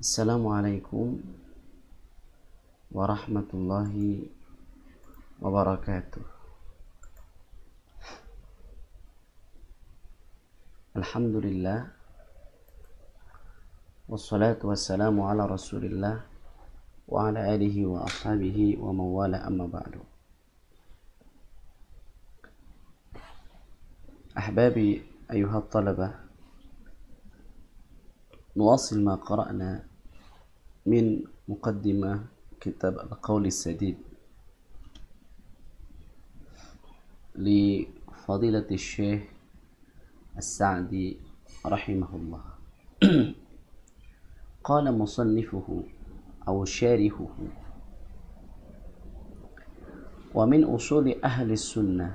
Assalamualaikum warahmatullahi wabarakatuh. Alhamdulillah wassalatu wassalamu ala rasulillah wa ala alihi wa ashabihi wa mawala amma ba'du. Ahbabi ayuha talabah, nuwasil ma qara'na من مقدمة كتاب القول السديد لفضيلة الشيخ السعدي رحمه الله. قال مصنفه أو شارحه: ومن أصول أهل السنة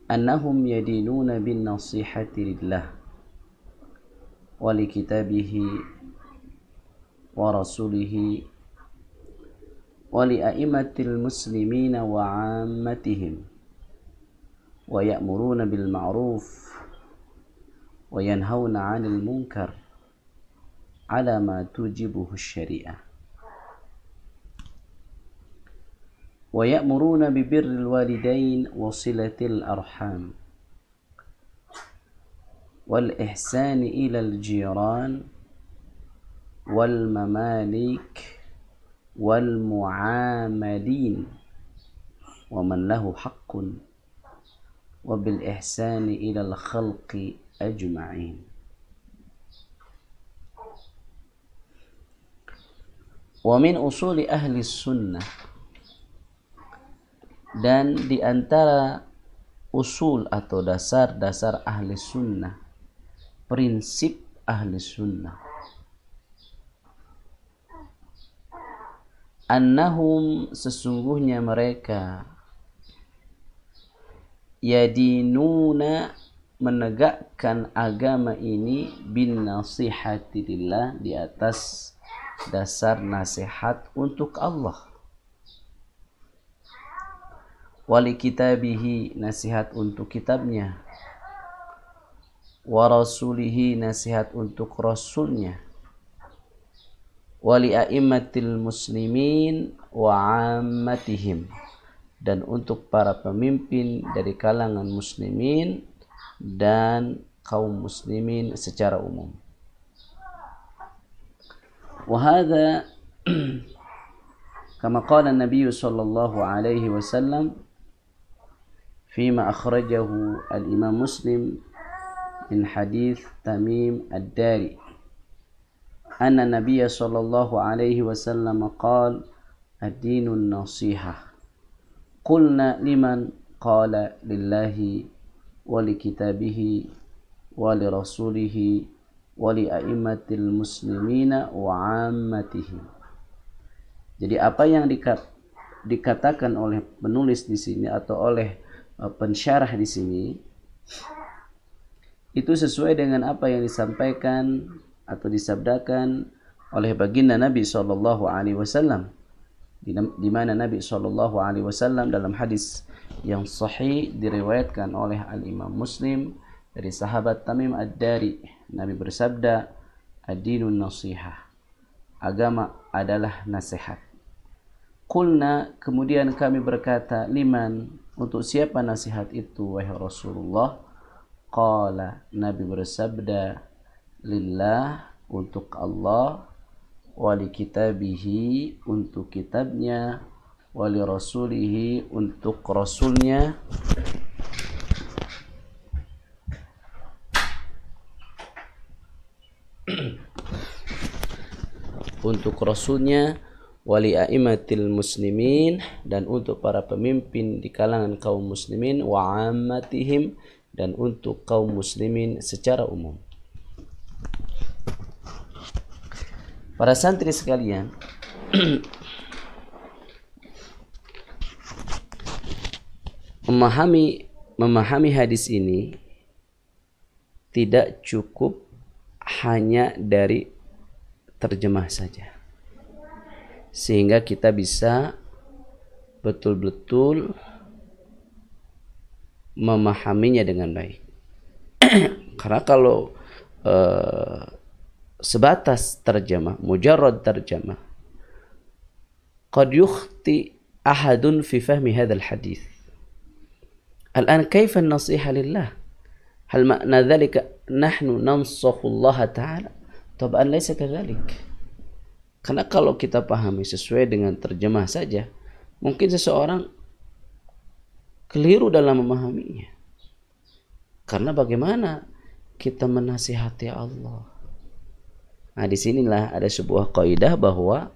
أنهم يدينون بالنصيحة لله ولكتابه ورسوله ولأئمة المسلمين وعامتهم، ويأمرون بالمعروف وينهون عن المنكر على ما توجبه الشريعة، ويأمرون ببر الوالدين وصلة الأرحام والإحسان إلى الجيران والمماليك والمعاملين ومن له حق، وبالإحسان إلى الخلق أجمعين. ومن أصول أهل السنة، dan di antara usul atau dasar-dasar ahli sunnah, prinsip ahli sunnah, annahum, sesungguhnya mereka, yadinuna, menegakkan agama ini, bin nasihati lillah, di atas dasar nasihat untuk Allah, wali kitabihi, nasihat untuk kitabnya, wa rasulihi, nasihat untuk rasulnya, wali a'immatil muslimin wa ammatihim, dan untuk para pemimpin dari kalangan muslimin dan kaum muslimin secara umum. Wa hadza kama qala an-nabiy sallallahu alaihi wasallam fima akhrajahu al-imam Muslim min hadits Tamim ad-Dari anna Nabiy sallallahu alaihi wasallam qala ad-dinu an-nasihah. Qulna liman? Qala lillahi wa li kitabihi wa li rasulihi wa li a'immatil muslimina wa ammatihim. Jadi apa yang dikatakan oleh penulis di sini atau oleh pensyarah di sini itu sesuai dengan apa yang disampaikan atau disabdakan oleh baginda Nabi sallallahu alaihi wasallam, di mana Nabi sallallahu alaihi wasallam dalam hadis yang sahih diriwayatkan oleh al-Imam Muslim dari sahabat Tamim ad-Dari, Nabi bersabda, ad-dinun nasihah, agama adalah nasihat. Qulna, kemudian kami berkata, liman, untuk siapa nasihat itu wahai Rasulullah? Qala, Nabi bersabda, lillah, untuk Allah, wali kitabihi, untuk kitabnya, wali rasulihi, untuk rasulnya, untuk rasulnya, wali a'immatil muslimin, dan untuk para pemimpin di kalangan kaum muslimin, wa ammatihim, dan untuk kaum muslimin secara umum. Para santri sekalian, memahami hadis ini tidak cukup hanya dari terjemah saja, sehingga kita bisa betul-betul memahaminya dengan baik. Karena kalau sebatas terjemah, mujarrad terjemah, qad yukhti ahadun fi fahmi hadzal hadits. Al-an kaifa an-nasiha lillah? Hal ma'na dzalika nahnu nansakhu Allah ta'ala? Tab'an laysa kadzalik. Karena kalau kita pahami sesuai dengan terjemah saja, mungkin seseorang keliru dalam memahaminya. Karena bagaimana kita menasihati Allah? Nah, disinilah ada sebuah kaidah bahwa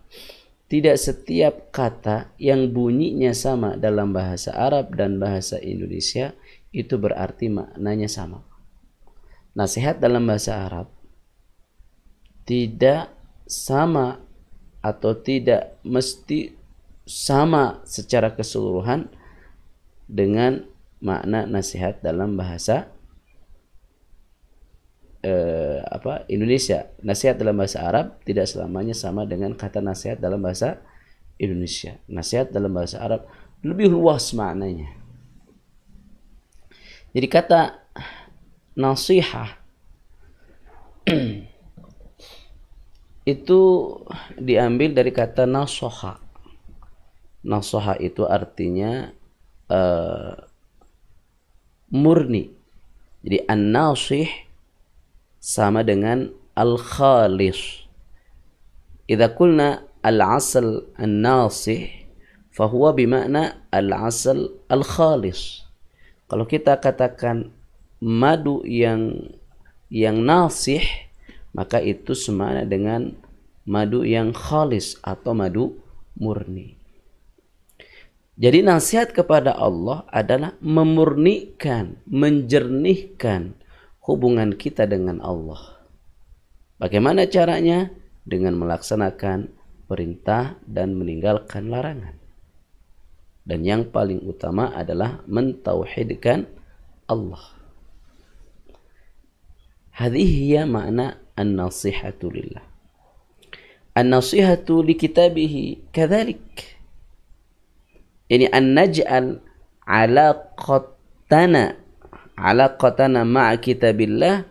tidak setiap kata yang bunyinya sama dalam bahasa Arab dan bahasa Indonesia itu berarti maknanya sama. Nasihat dalam bahasa Arab tidak sama atau tidak mesti sama secara keseluruhan dengan makna nasihat dalam bahasa Indonesia. Nasihat dalam bahasa Arab tidak selamanya sama dengan kata nasihat dalam bahasa Indonesia. Nasihat dalam bahasa Arab lebih luas maknanya. Jadi kata nasihah itu diambil dari kata nasoha. Nasoha itu artinya murni. Jadi an-nasih sama dengan al-khalis. Idza qulna al-asal an-nasih fahuwa bimakna al-asal al-khalis. Kalau kita katakan madu yang nasih, maka itu semakna dengan madu yang khalis atau madu murni. Jadi nasihat kepada Allah adalah memurnikan, menjernihkan hubungan kita dengan Allah. Bagaimana caranya? Dengan melaksanakan perintah dan meninggalkan larangan. Dan yang paling utama adalah mentauhidkan Allah. Hadhihi hiya makna an-nasihatu lillah. An-nasihatu li kitabihi kadzalik. Ini an naj'al alaqatana ma'a kitabillah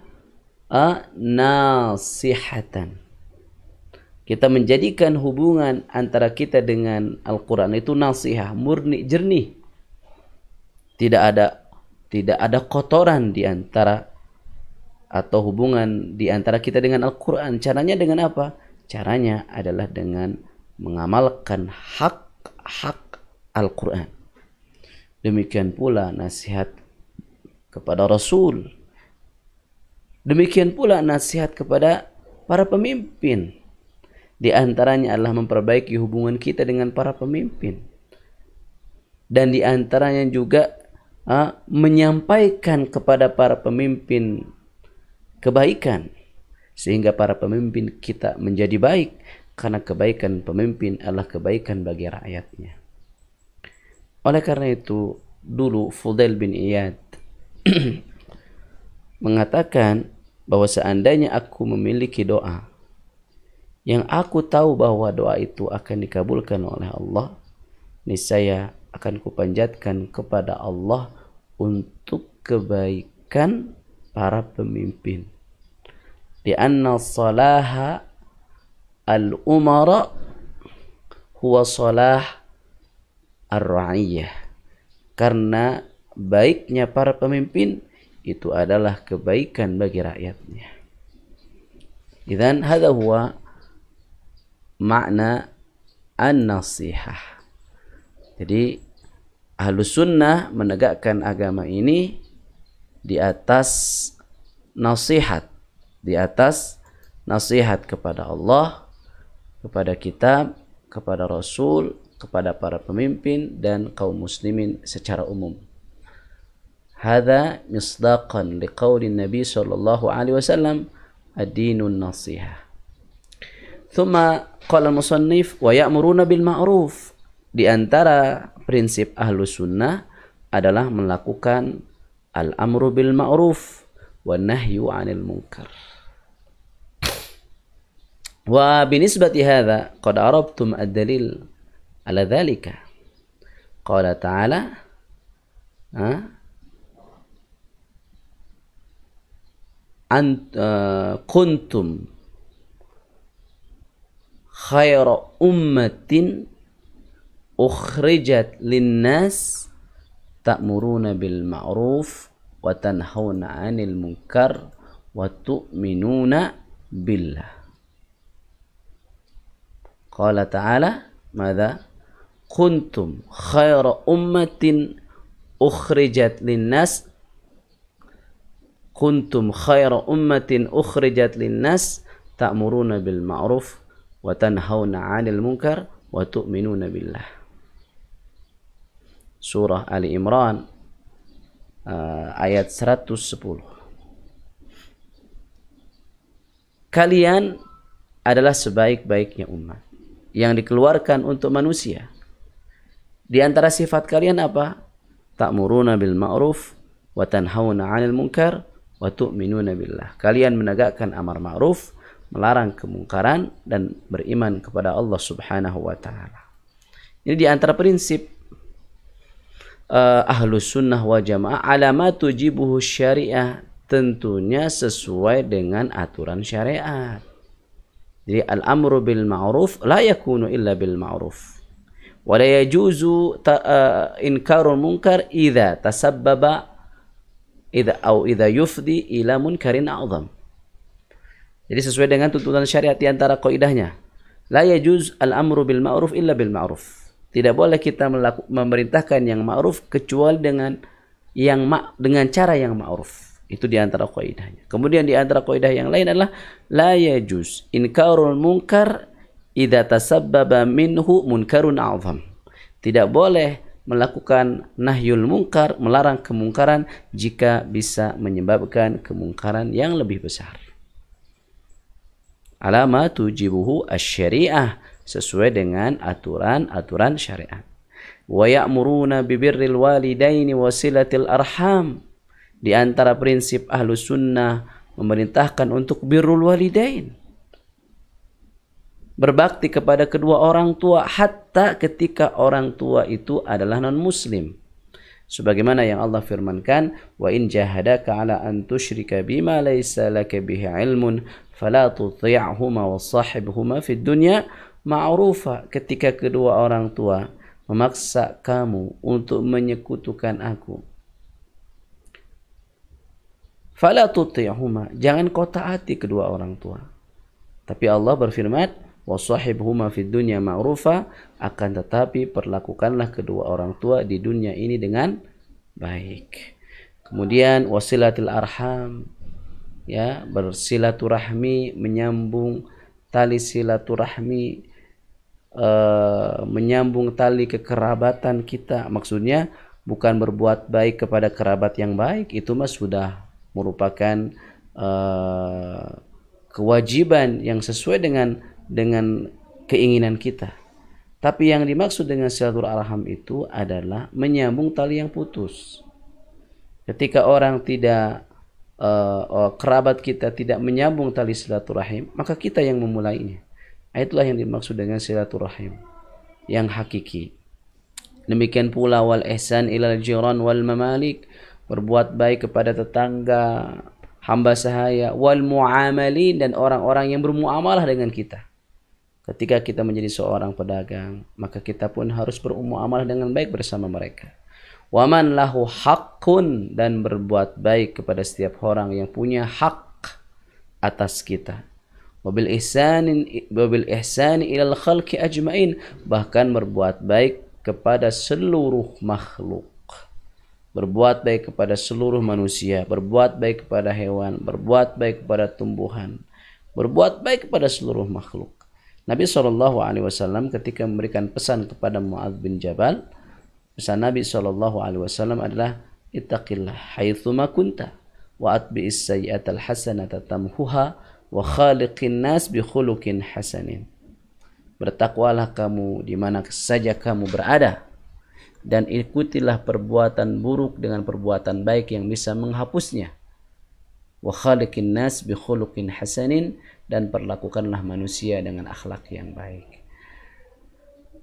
nasihatan. Kita menjadikan hubungan antara kita dengan Al-Quran itu nasihah, murni, jernih. Tidak ada kotoran di antara atau hubungan di antara kita dengan Al-Quran. Caranya dengan apa? Caranya adalah dengan mengamalkan hak-hak Al-Quran. Demikian pula nasihat kepada Rasul. Demikian pula nasihat kepada para pemimpin. Di antaranya adalah memperbaiki hubungan kita dengan para pemimpin. Dan di antaranya juga menyampaikan kepada para pemimpin kebaikan. Sehingga para pemimpin kita menjadi baik. Karena kebaikan pemimpin adalah kebaikan bagi rakyatnya. Oleh karena itu, dulu Fudail bin Iyad mengatakan bahwa seandainya aku memiliki doa yang aku tahu bahwa doa itu akan dikabulkan oleh Allah, niscaya akan kupanjatkan kepada Allah untuk kebaikan para pemimpin. Di anna salaha al-umara huwa salah ar-ra'iyah. Karena baiknya para pemimpin itu adalah kebaikan bagi rakyatnya. Idzan hadza huwa makna an-nasihah. Jadi Ahlus Sunnah menegakkan agama ini di atas nasihat, di atas nasihat kepada Allah, kepada kitab, kepada Rasul, kepada para pemimpin dan kaum muslimin secara umum. Hadza misdaqan liqauli Nabi sallallahu alaihi wasallam ad-dinun nasihah. Thumma qala al-musannif wa ya'muruna bil ma'ruf. Di antara prinsip Ahlus Sunnah adalah melakukan al-amru bil ma'ruf wa nahyu 'anil munkar. Wa binisbati hadza qad arabtum ad-dalil ala dzalika. Qala ta'ala kuntum khaira ummatin ukhrijat linnas ta'muruna bil ma'ruf wa tanhauna 'anil munkar wa tu'minuna billah. Qala ta'ala, madza? Kuntum khaira ummatin ukhrijat linnas, kuntum khaira ummatin ukhrijat linnas ta'muruna bil ma'ruf wa tanhauna 'anil munkar wa tu'minuna billah. Surah Ali Imran ayat 110. Kalian adalah sebaik-baiknya umat yang dikeluarkan untuk manusia. Di antara sifat kalian apa? Ta'muruna bil ma'ruf wa tanhauna 'anil munkar wa tu'minuna billah. Kalian menegakkan amar ma'ruf, melarang kemungkaran, dan beriman kepada Allah Subhanahu wa taala. Ini di antara prinsip Ahlus Sunnah wa Jamaah, alamat tujibuhu syariah, tentunya sesuai dengan aturan syariat. Jadi al-amru bil ma'ruf la yakunu illa bil ma'ruf. Wa la yajuzu inkarul munkar idza tasabbaba idza yufdi ila munkarin a'zam. Jadi sesuai dengan tuntunan syariat, di antara kaidahnya la yajuz al-amru bil ma'ruf illa bil ma'ruf. Tidak boleh kita memerintahkan yang ma'ruf kecuali dengan cara yang ma'ruf. Itu di antara kaidahnya. Kemudian di antara kaidah yang lain adalah la yajuz inkarul munkar idza tasabbaba minhu munkarun a'zam. Tidak boleh melakukan nahyul munkar, melarang kemungkaran, jika bisa menyebabkan kemungkaran yang lebih besar. Alamat tujibuhu asy-syariah, sesuai dengan aturan-aturan syariat. Wa ya'muruna bibirril walidaini wa silatil arham. Di antara prinsip Ahlus Sunnah memerintahkan untuk birrul walidain, berbakti kepada kedua orang tua hatta ketika orang tua itu adalah non muslim. Sebagaimana yang Allah firmankan, wa in jahadaka ala an tusyrika bima laysa laka bihi ilmun fala tuti'huma wa sahibhuma fid dunya ma'rufa. Ketika kedua orang tua memaksa kamu untuk menyekutukan aku, fala tuti'huma, jangan kau taati kedua orang tua. Tapi Allah berfirman, wasahibhuma fid dunya ma'rufa, akan tetapi perlakukanlah kedua orang tua di dunia ini dengan baik. Kemudian wasilatil arham, ya, bersilaturahmi, menyambung tali silaturahmi, menyambung tali kekerabatan kita. Maksudnya bukan berbuat baik kepada kerabat yang baik, itu mah sudah merupakan kewajiban yang sesuai dengan keinginan kita. Tapi yang dimaksud dengan silaturahim itu adalah menyambung tali yang putus. Ketika orang tidak kerabat kita tidak menyambung tali silaturahim, maka kita yang memulainya. Itulah yang dimaksud dengan silaturahim yang hakiki. Demikian pula wal ihsan ilal jiran wal mamalik, berbuat baik kepada tetangga, hamba sahaya, wal muamalin, dan orang-orang yang bermuamalah dengan kita. Ketika kita menjadi seorang pedagang, maka kita pun harus bermuamalah dengan baik bersama mereka. Waman lahu haqqun, dan berbuat baik kepada setiap orang yang punya hak atas kita. Wabil ihsani ilal khalqi ajmain, bahkan berbuat baik kepada seluruh makhluk. Berbuat baik kepada seluruh manusia, berbuat baik kepada hewan, berbuat baik kepada tumbuhan, berbuat baik kepada seluruh makhluk. Nabi SAW ketika memberikan pesan kepada Mu'adz bin Jabal, pesan Nabi SAW adalah ittaqillah haitsuma kunta wa atbi'is sayyi'atal hasanata tamhuha wa khaliqin nas bi khuluqin hasanin. Bertakwalah kamu di mana saja kamu berada, dan ikutilah perbuatan buruk dengan perbuatan baik yang bisa menghapusnya. Wa khaliqin nas bi khuluqin hasanin, dan perlakukanlah manusia dengan akhlak yang baik.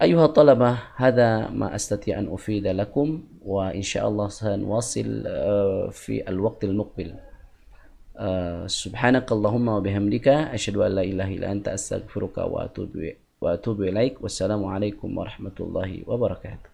Ayuha talabah, hadha ma astati' an ufida lakum, wa insyaallah sanwasil fi al-waqt al-muqbil. Subhanakallahumma wa bihamdika asyhadu an la ilaha illa anta astaghfiruka wa atubu ilaik. Wassalamualaikum warahmatullahi wabarakatuh.